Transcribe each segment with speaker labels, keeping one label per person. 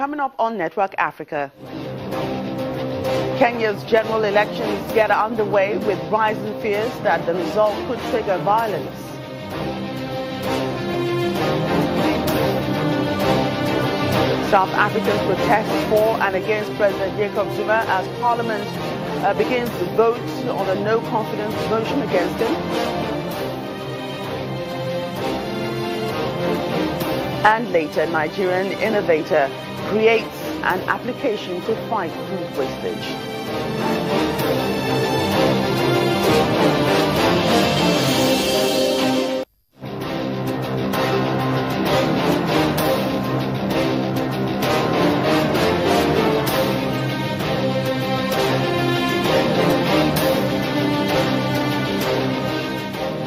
Speaker 1: coming up on Network Africa. Kenya's general elections get underway with rising fears that the result could trigger violence. South Africans protest for and against President Jacob Zuma as Parliament begins to vote on a no-confidence motion against him. And later, Nigerian innovator creates an application to fight food wastage.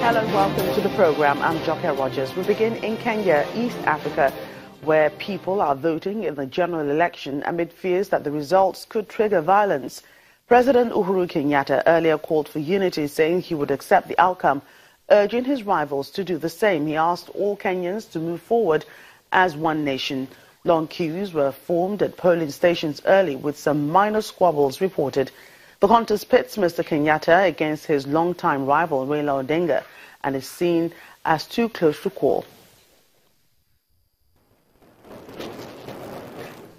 Speaker 1: Hello and welcome to the program. I'm Joke Rogers. We begin in Kenya, East Africa, where people are voting in the general election amid fears that the results could trigger violence. President Uhuru Kenyatta earlier called for unity, saying he would accept the outcome, urging his rivals to do the same. He asked all Kenyans to move forward as one nation. Long queues were formed at polling stations early, with some minor squabbles reported. The contest pits Mr. Kenyatta against his longtime rival, Raila Odinga, and is seen as too close to call.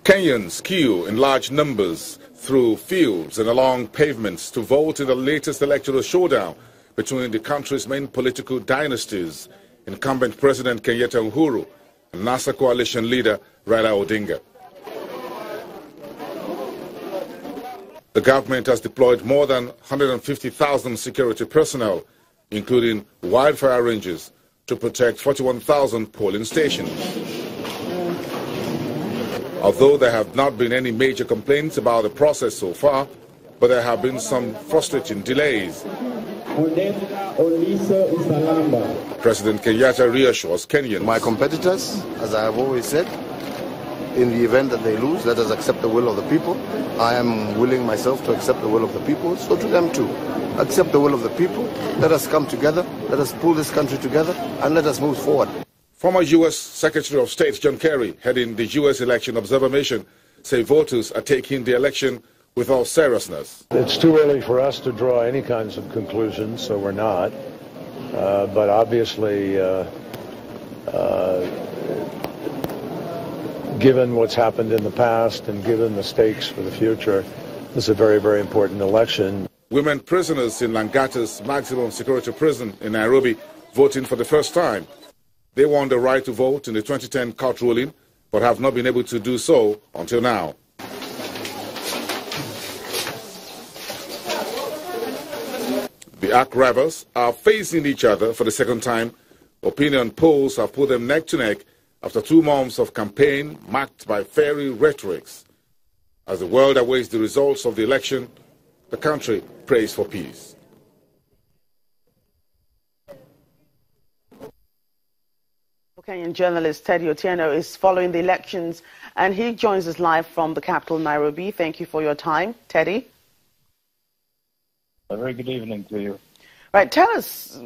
Speaker 2: Kenyans queue in large numbers through fields and along pavements to vote in the latest electoral showdown between the country's main political dynasties, incumbent President Kenyatta Uhuru and NASA coalition leader Raila Odinga. The government has deployed more than 150,000 security personnel, including wildfire rangers, to protect 41,000 polling stations. Although there have not been any major complaints about the process so far, but there have been some frustrating delays. President Kenyatta reassures Kenyans.
Speaker 3: My competitors, as I have always said, in the event that they lose, let us accept the will of the people. I am willing myself to accept the will of the people, so to them too. Accept the will of the people. Let us come together. Let us pull this country together, and let us move forward.
Speaker 2: Former U.S. Secretary of State John Kerry, heading the U.S. Election Observer Mission, say voters are taking the election with all seriousness.
Speaker 4: It's too early for us to draw any kinds of conclusions, so we're not. But obviously, given what's happened in the past and given the stakes for the future, this is a very, very important election.
Speaker 2: Women prisoners in Langata's maximum security prison in Nairobi voting for the first time. They won the right to vote in the 2010 court ruling, but have not been able to do so until now. The arch rivals are facing each other for the second time. Opinion polls have put them neck to neck after 2 months of campaign marked by fiery rhetorics. As the world awaits the results of the election, the country prays for peace.
Speaker 1: Kenyan journalist Teddy Otieno is following the elections, and he joins us live from the capital, Nairobi. Thank you for your time, Teddy.
Speaker 5: A very good evening to you.
Speaker 1: Right, tell us,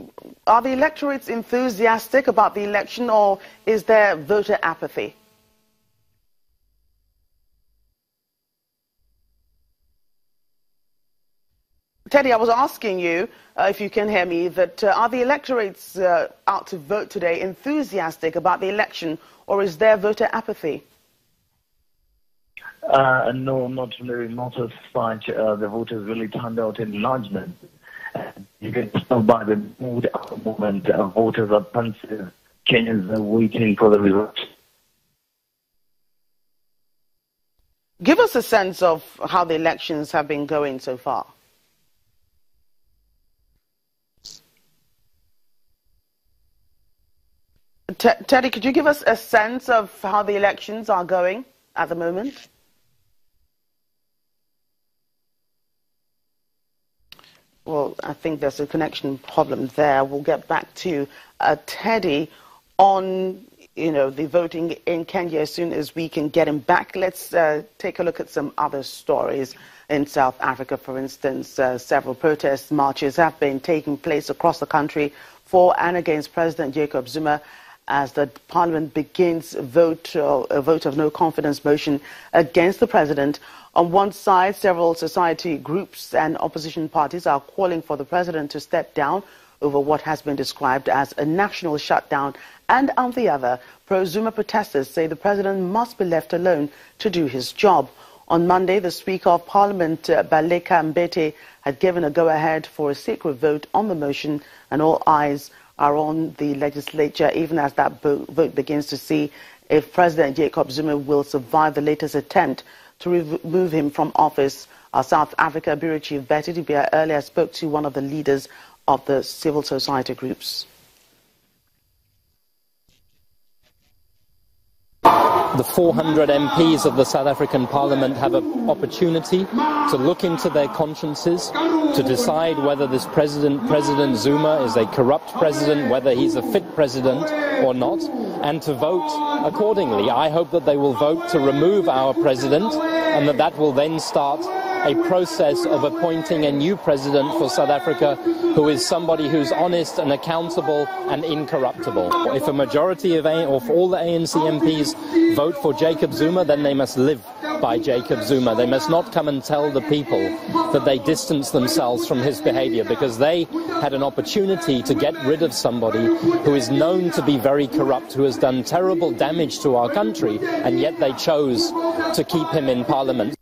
Speaker 1: are the electorates enthusiastic about the election, or is there voter apathy? Teddy, I was asking you, if you can hear me, that are the electorates out to vote today enthusiastic about the election, or is there voter apathy?
Speaker 5: No, not really, not as such. The voters really turned out in large numbers. You can tell by the mood at the moment. Voters are pensive. Kenyans are waiting for the results.
Speaker 1: Give us a sense of how the elections have been going so far. Teddy, could you give us a sense of how the elections are going at the moment? Well, I think there's a connection problem there. We'll get back to Teddy on, the voting in Kenya as soon as we can get him back. Let's take a look at some other stories. In South Africa, for instance, several protest marches have been taking place across the country for and against President Jacob Zuma as the Parliament begins a vote of no confidence motion against the President. On one side, several society groups and opposition parties are calling for the President to step down over what has been described as a national shutdown, and on the other, pro-Zuma protesters say the President must be left alone to do his job. On Monday, the Speaker of Parliament, Baleka Mbete, had given a go-ahead for a secret vote on the motion, and all eyes are on the legislature, even as that vote begins to see if President Jacob Zuma will survive the latest attempt to remove him from office. Our South Africa Bureau Chief Betty Dubia earlier spoke to one of the leaders of the civil society groups.
Speaker 6: The 400 MPs of the South African Parliament have an opportunity to look into their consciences, to decide whether this President Zuma is a corrupt president, whether he's a fit president or not, and to vote accordingly. I hope that they will vote to remove our president, and that will then start a process of appointing a new president for South Africa, who is somebody who's honest and accountable and incorruptible. If a majority of all the ANC MPs vote for Jacob Zuma, then they must live by Jacob Zuma. They must not come and tell the people that they distance themselves from his behavior, because they had an opportunity to get rid of somebody who is known to be very corrupt, who has done terrible damage to our country, and yet they chose to keep him in Parliament.